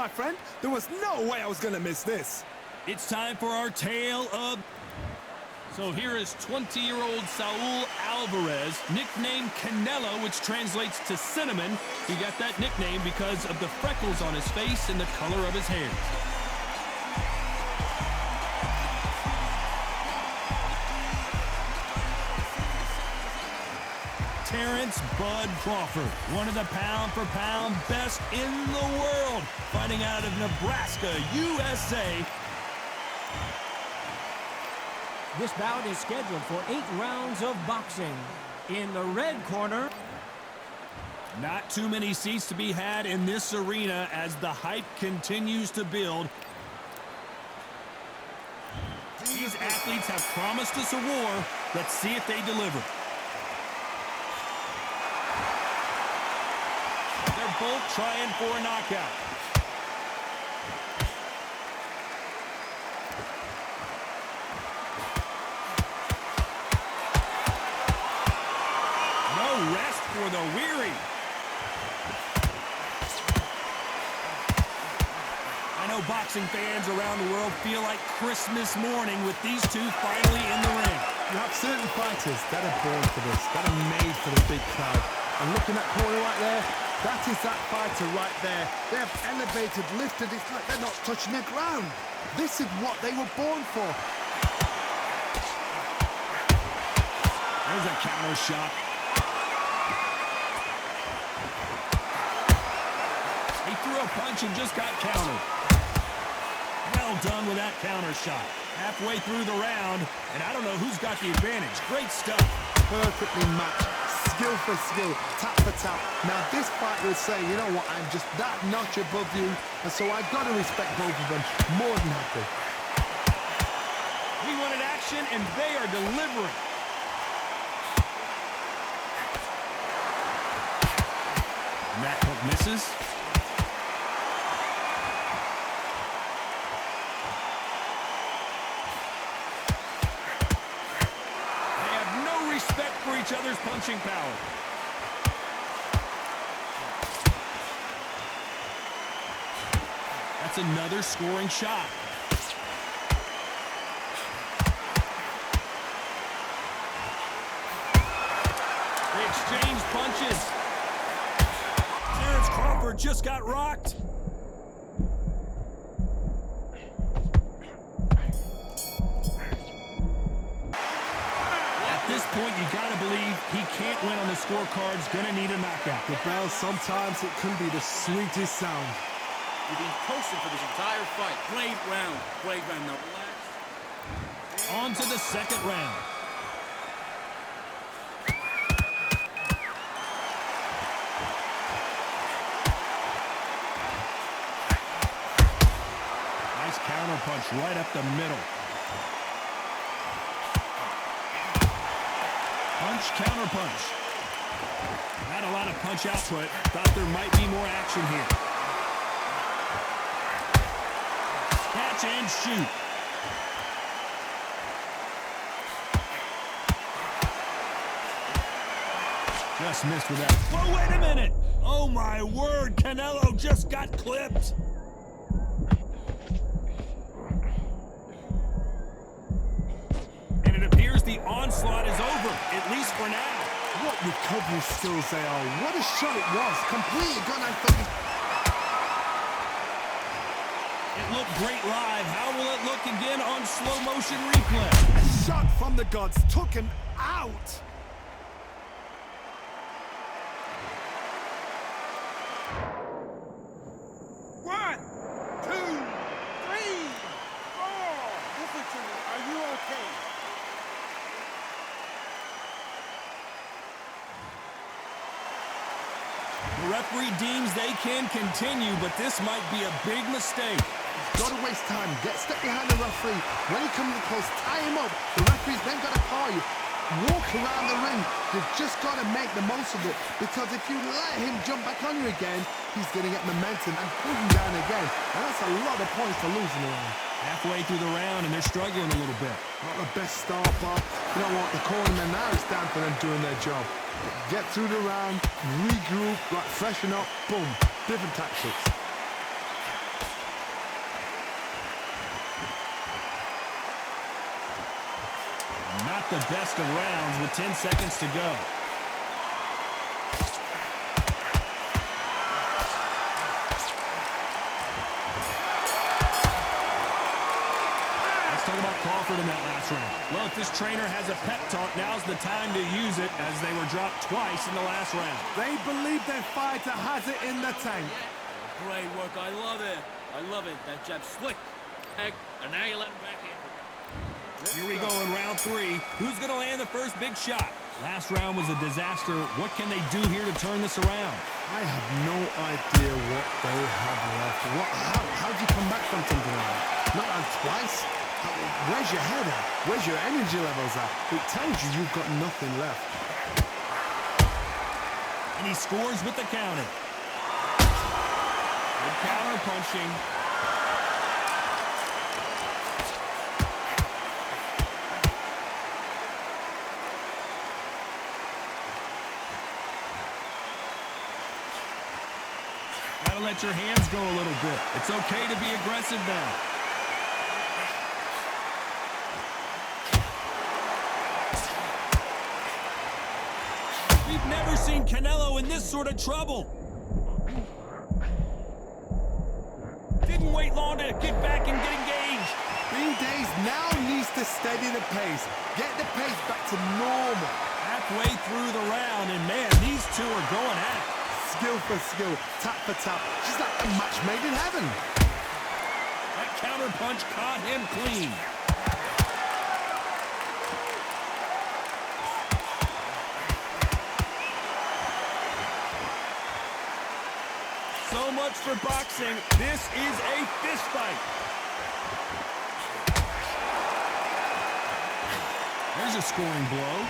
my friend. There was no way I was going to miss this. It's time for our tale of... So here is 20-year-old Saul Alvarez, nicknamed Canelo, which translates to cinnamon. He got that nickname because of the freckles on his face and the color of his hair. Terrence Bud Crawford, one of the pound-for-pound best in the world, fighting out of Nebraska, USA. This bout is scheduled for 8 rounds of boxing. In the red corner... Not too many seats to be had in this arena as the hype continues to build. These athletes have promised us a war. Let's see if they deliver. They're both trying for a knockout. No rest for the weary. I know boxing fans around the world feel like Christmas morning with these two finally in the ring. You have certain fighters that are born for this, that are made for the big crowd. And look at that corner right there. That is that fighter right there. They have elevated, lifted. It's like they're not touching the ground. This is what they were born for. There's a counter shot. He threw a punch and just got countered. Well done with that counter shot. Halfway through the round, and I don't know who's got the advantage. Great stuff. Perfectly matched. Skill for skill, tap for tap. Now this fighter is saying, you know what, I'm just that notch above you, and so I've got to respect both of them. More than happy. We wanted action, and they are delivering. And that hook misses. They have no respect for each other's punching power. That's another scoring shot. They exchange punches. Terrence Crawford just got rocked. At this point, you gotta believe he can't win on the scorecards. Gonna need a knockout. The bell, sometimes it can be the sweetest sound. You've been coasting for this entire fight. Played round now. Relax. On to the second round. Nice counter punch right up the middle. Punch, counter punch. Not a lot of punch output. Thought there might be more action here. Catch and shoot. Just missed with that. Oh, wait a minute! Oh, my word! Canelo just got clipped! And it appears the onslaught is over, at least for now. What recovery skills they are. What a shot it was. Completely gone and fucking... It looked great live. How will it look again on slow motion replay? A shot from the gods took him out. One, two, three, four. Listen to me. Are you okay? The referee deems they can continue, but this might be a big mistake. Got to waste time. Step behind the referee. When he comes close, tie him up. The referee's then got to call you. Walk around the ring. You've just got to make the most of it. Because if you let him jump back on you again, he's going to get momentum and pull him down again. And that's a lot of points for losing the round. Halfway through the round, and they're struggling a little bit. Not the best start, Bob. You know what? The cornerman now is down for them doing their job. Get through the round, regroup, freshen up, boom. Different tactics. the best of rounds with 10 seconds to go. Let's talk about Crawford in that last round. Well, if this trainer has a pep talk, now's the time to use it, as they were dropped twice in the last round. They believe their fighter has it in the tank. Great work. I love it. I love it. That jab slick. Heck, and now you let him back in. Here we go in round 3. Who's going to land the first big shot? Last round was a disaster. What can they do here to turn this around? I have no idea what they have left. How do you come back from something like that? Not on twice? Where's your head at? Where's your energy levels at? It tells you you've got nothing left. And he scores with the counter. Good counter punching. Gotta let your hands go a little bit. It's okay to be aggressive now. We've never seen Canelo in this sort of trouble. Didn't wait long to get back and get engaged. Bean Days now needs to steady the pace. Get the pace back to normal. Halfway through the round, and man, these two are going at it. Skill for skill, tap for tap. She's like a match made in heaven. That counter punch caught him clean. So much for boxing. This is a fist fight. There's a scoring blow.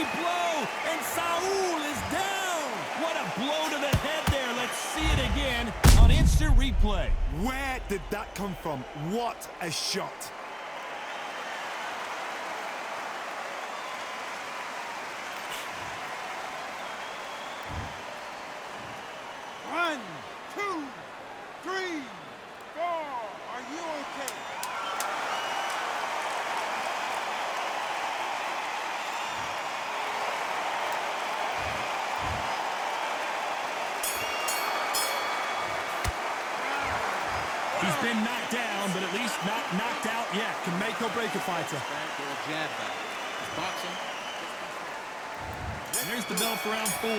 Blow, and Saul is down. What a blow to the head there. Let's see it again on instant replay. Where did that come from? What a shot. One, two, three, four. Are you okay? He's been knocked down, but at least not knocked out yet. Can make or break a fighter. Back or a jab back. It's boxing. And there's the bell for round 4.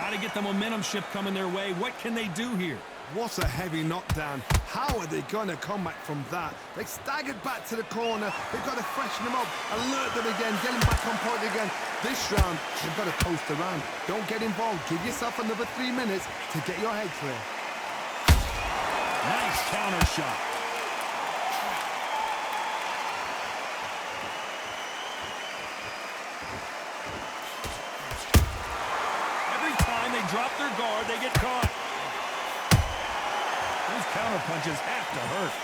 Got to get the momentum shift coming their way. What can they do here? What a heavy knockdown. How are they going to come back from that? They staggered back to the corner. They've got to freshen them up, alert them again, get them back on point again. This round, they've got to coast around. Don't get involved. Give yourself another 3 minutes to get your head clear. Nice counter shot. Every time they drop their guard, they get caught. Those counter punches have to hurt.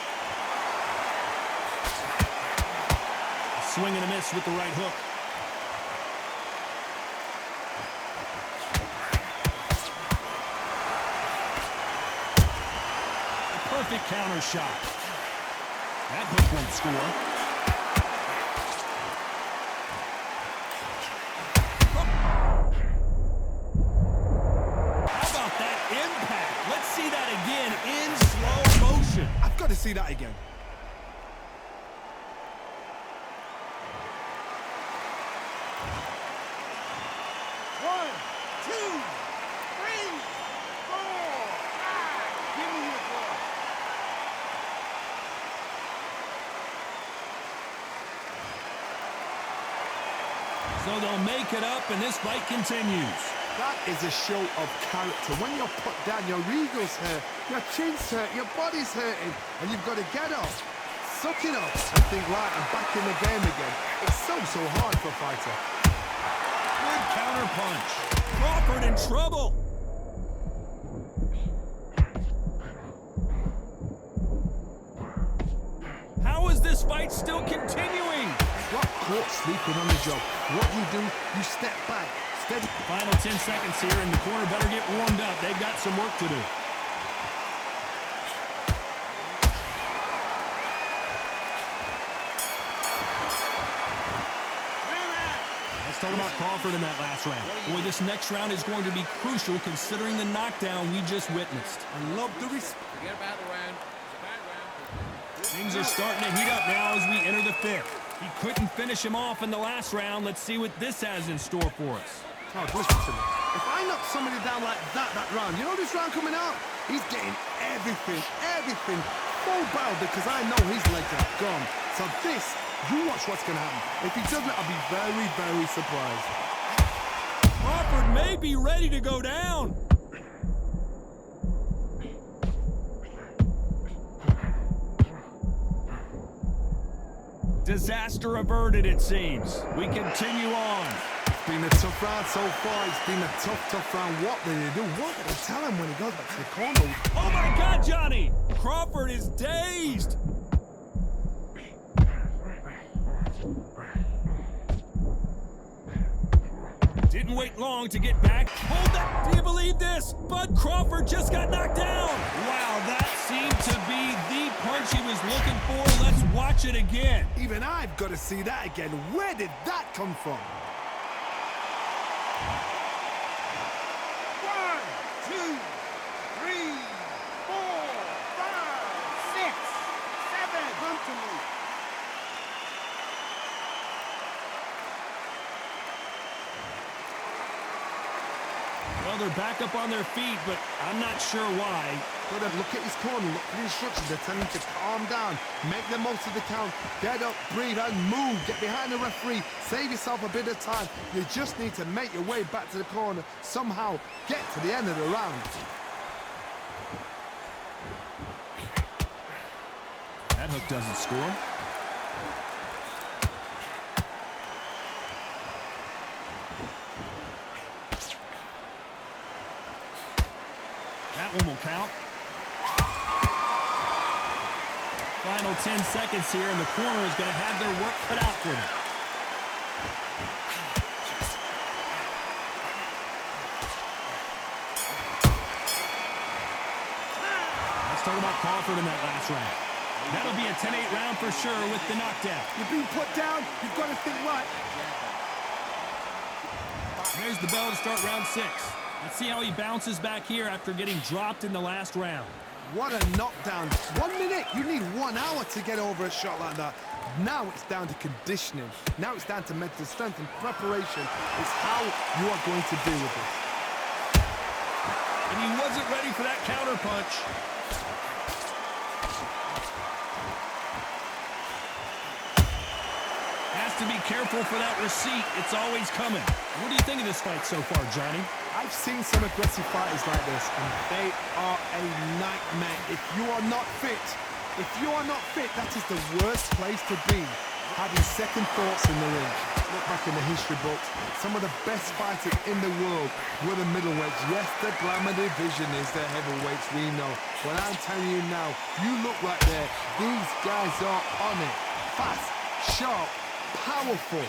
A swing and a miss with the right hook. Perfect counter shot. That hook won't score. How about that impact? Let's see that again in slow motion. I've got to see that again. One, two, three, four, five. Give me your glove. So they'll make it up, and this fight continues. That is a show of character. When you're put down, your ego's hurt, your chin's hurt, your body's hurting, and you've got to get up, suck it up, and think, right, I'm back in the game again. It's so hard for a fighter. Good counter punch. Crawford in trouble. How is this fight still continuing? Got caught sleeping on the job. What do? You step back. Steady. Final 10 seconds here, and the corner better get warmed up. They've got some work to do. talk about Crawford in that last round. Boy, this next round is going to be crucial considering the knockdown we just witnessed. I love the respect. Forget about the round. It's a bad round. Things are starting to heat up now as we enter the fifth. He couldn't finish him off in the last round. Let's see what this has in store for us. Oh, listen to me. If I knock somebody down like that round, you know this round coming out? He's getting everything, full barrel because I know his legs are gone. So this, you watch what's going to happen. If he doesn't, I'll be very, very surprised. Crawford may be ready to go down. Disaster averted, it seems. We continue on. It's been a tough round so far. It's been a tough round. What did they do? What did they tell him when he goes back to the corner? Oh my God, Johnny! Crawford is dazed. Didn't wait long to get back. Hold that! Do you believe this? Bud Crawford just got knocked down. Wow, that seemed to be the punch he was looking for. Let's watch it again. Even I've got to see that again. Where did that come from? 1, 2, 3, 4, 5, 6, 7. Come to me. Well, they're back up on their feet, but I'm not sure why. Go ahead, look at his corner, look at the instructions. They're telling him to calm down, make the most of the count, get up, breathe, and move. Get behind the referee, save yourself a bit of time. You just need to make your way back to the corner, somehow get to the end of the round. That hook doesn't score. That one will count. Final 10 seconds here, and the corner is going to have their work cut out for them. Let's talk about Crawford in that last round. That'll be a 10-8 round for sure with the knockdown. You're being put down, you've got to think right. There's the bell to start round 6. Let's see how he bounces back here after getting dropped in the last round. What a knockdown. 1 minute, you need 1 hour to get over a shot like that. Now it's down to conditioning. Now it's down to mental strength and preparation. It's how you are going to deal with it. And he wasn't ready for that counter punch. Has to be careful for that receipt. It's always coming. What do you think of this fight so far, Johnny? I've seen some aggressive fighters like this, and they are a nightmare. If you are not fit, that is the worst place to be. Having second thoughts in the ring. Look back in the history books. Some of the best fighters in the world were the middleweights. Yes, the glamour division is the heavyweights, we know. But I'm telling you now, you look right there. These guys are on it. Fast, sharp, powerful.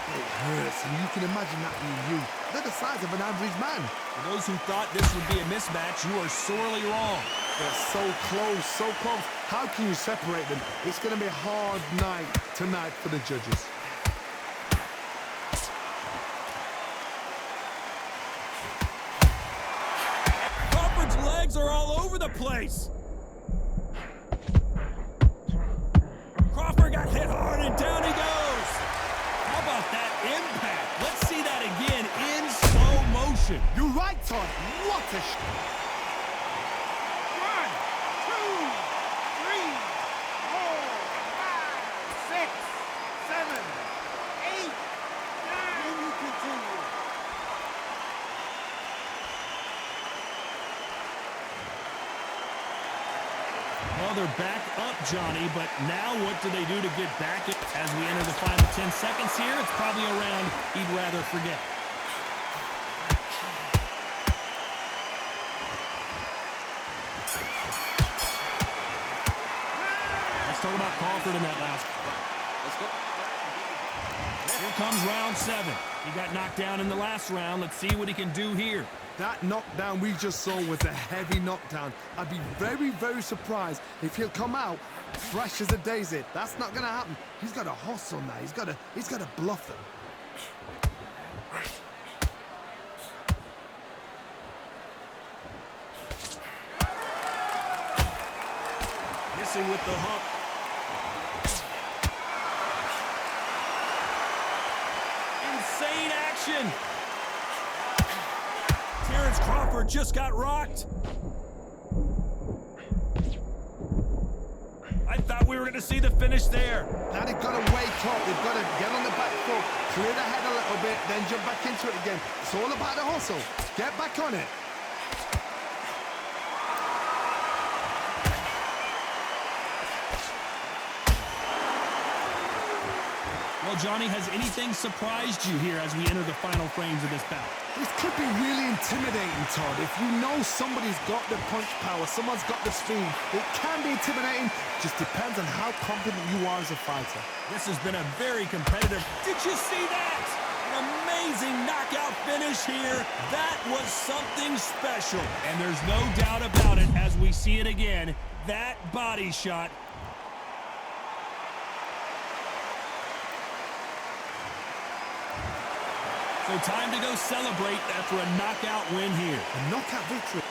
It hurts, and you can imagine that being you. They're the size of an average man. For those who thought this would be a mismatch, you are sorely wrong. They're so close, so close. How can you separate them? It's going to be a hard night tonight for the judges. Crawford's legs are all over the place. Crawford got hit hard, and down he goes. How about that impact? Let's see that again in slow motion. You're right, Todd. What a 1, 2, 3, 4, 5, 6, 7, 8, 9. Then you continue. Well, they're back up, Johnny, but now what do they do to get back? As we enter the final 10 seconds here, it's probably a round he'd rather forget. Let's talk about Crawford in that last. Let's go. Here comes round 7. He got knocked down in the last round. Let's see what he can do here. That knockdown we just saw was a heavy knockdown. I'd be very, very surprised if he'll come out fresh as a daisy. That's not going to happen. He's got to hustle now. He's got to bluff them. boxing with the hook. Insane action. Terrence Crawford just got rocked. I thought we were going to see the finish there. Now they've got to wake up. They've got to get on the back foot, clear the head a little bit, then jump back into it again. It's all about the hustle. Get back on it. Well, Johnny, has anything surprised you here as we enter the final frames of this bout? This could be really intimidating, Todd. If you know somebody's got the punch power, someone's got the speed, it can be intimidating. Just depends on how confident you are as a fighter. This has been a very competitive... Did you see that? An amazing knockout finish here. That was something special. And there's no doubt about it as we see it again. That body shot. So time to go celebrate after a knockout win here. A knockout victory.